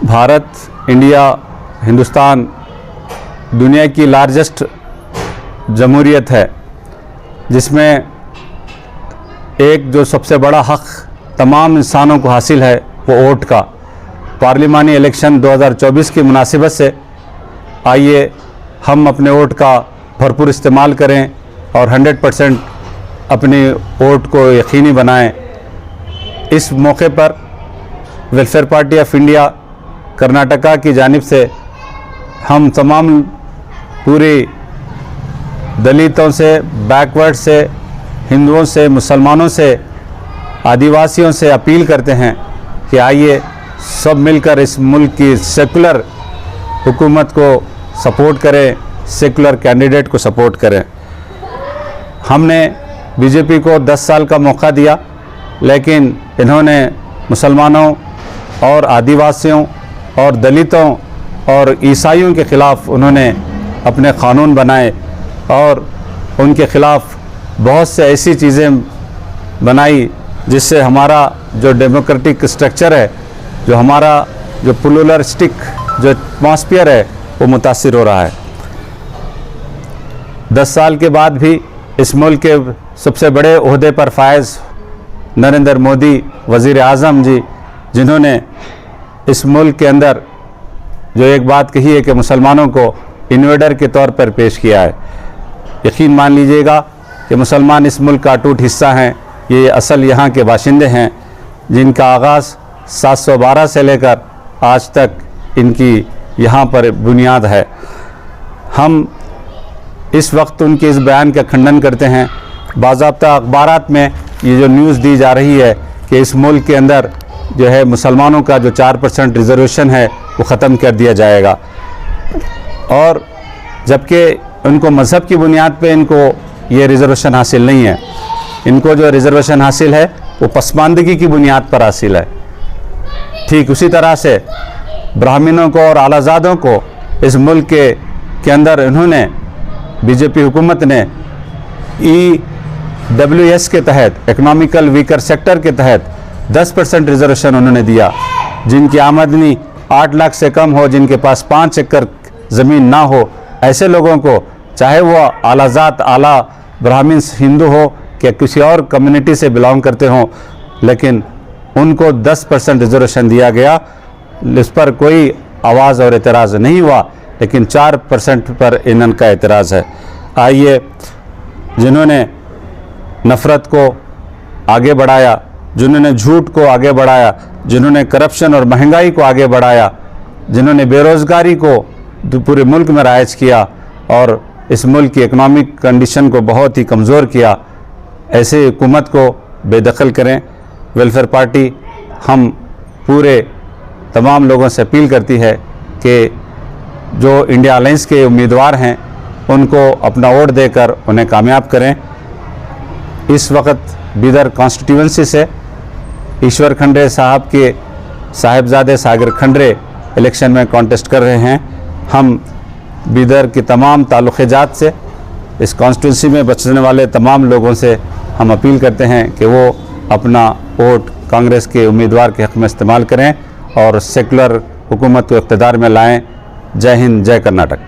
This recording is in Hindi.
भारत, इंडिया, हिंदुस्तान दुनिया की लार्जेस्ट जमहूरियत है, जिसमें एक जो सबसे बड़ा हक़ तमाम इंसानों को हासिल है वो वोट का। पार्लिमानी इलेक्शन 2024 की मुनासिबत से आइए हम अपने वोट का भरपूर इस्तेमाल करें और 100% अपनी वोट को यकीनी बनाएं। इस मौके पर welfare party of India Karnataka की जानिब से हम तमाम पूरी दलितों से, बैकवर्ड से, हिंदुओं से, मुसलमानों से, आदिवासियों से अपील करते हैं कि आइए सब मिलकर इस मुल्क की सेकुलर हुकूमत को सपोर्ट करें, सेकुलर कैंडिडेट को सपोर्ट करें। हमने बीजेपी को 10 साल का मौका दिया, लेकिन इन्होंने मुसलमानों और आदिवासियों और दलितों और ईसाइयों के ख़िलाफ़ उन्होंने अपने क़ानून बनाए और उनके ख़िलाफ़ बहुत से ऐसी चीज़ें बनाई जिससे हमारा जो डेमोक्रेटिक स्ट्रक्चर है, जो हमारा जो प्लुरलिस्टिक जो एटमॉस्फेयर है, वो मुतासिर हो रहा है। 10 साल के बाद भी इस मुल्क के सबसे बड़े ओहदे पर फायज़ नरेंद्र मोदी वज़ीर आज़म जी, जिन्होंने इस मुल्क के अंदर जो एक बात कही है कि मुसलमानों को इन्वेडर के तौर पर पेश किया है। यकीन मान लीजिएगा कि मुसलमान इस मुल्क का अटूट हिस्सा हैं। ये असल यहाँ के बाशिंदे हैं, जिनका आगाज़ 712 से लेकर आज तक इनकी यहाँ पर बुनियाद है। हम इस वक्त उनके इस बयान का खंडन करते हैं। बाज़ाब्ता अखबारात में ये जो न्यूज़ दी जा रही है कि इस मुल्क के अंदर जो है मुसलमानों का जो 4% रिजर्वेशन है वो ख़त्म कर दिया जाएगा, और जबकि उनको मज़हब की बुनियाद पे इनको ये रिजर्वेशन हासिल नहीं है। इनको जो रिजर्वेशन हासिल है वो पसमानदगी की बुनियाद पर हासिल है। ठीक उसी तरह से ब्राह्मणों को और आलाज़ादों को इस मुल्क के अंदर इन्होंने बीजेपी हुकूमत ने EWS के तहत, इकोनॉमिकल वीकर सेक्टर के तहत 10% रिजर्वेशन उन्होंने दिया। जिनकी आमदनी 8 लाख से कम हो, जिनके पास 5 एकड़ ज़मीन ना हो, ऐसे लोगों को, चाहे वो आलाज़ात, आला ब्राह्मण हिंदू हो कि किसी और कम्युनिटी से बिलोंग करते हों, लेकिन उनको 10% रिजर्वेशन दिया गया। इस पर कोई आवाज़ और एतराज़ नहीं हुआ, लेकिन 4% पर इनका एतराज़ है। आइए, जिन्होंने नफ़रत को आगे बढ़ाया, जिन्होंने झूठ को आगे बढ़ाया, जिन्होंने करप्शन और महंगाई को आगे बढ़ाया, जिन्होंने बेरोज़गारी को पूरे मुल्क में राइज किया और इस मुल्क की इकनॉमिक कंडीशन को बहुत ही कमज़ोर किया, ऐसे हुकूमत को बेदखल करें। वेलफेयर पार्टी हम पूरे तमाम लोगों से अपील करती है कि जो इंडिया अलायंस के उम्मीदवार हैं उनको अपना वोट देकर उन्हें कामयाब करें। इस वक्त बीदर कॉन्स्टिट्यूंसी से ईश्वर खंड्रे साहब के साहिबजादे सागर खंड्रे इलेक्शन में कॉन्टेस्ट कर रहे हैं। हम बीदर के तमाम ताल्लुक़ात से, इस कॉन्स्टिट्यूंसी में बचने वाले तमाम लोगों से हम अपील करते हैं कि वो अपना वोट कांग्रेस के उम्मीदवार के हक़ में इस्तेमाल करें और सेकुलर हुकूमत को इक़्तिदार में लाएं। जय हिंद, जय कर्नाटक।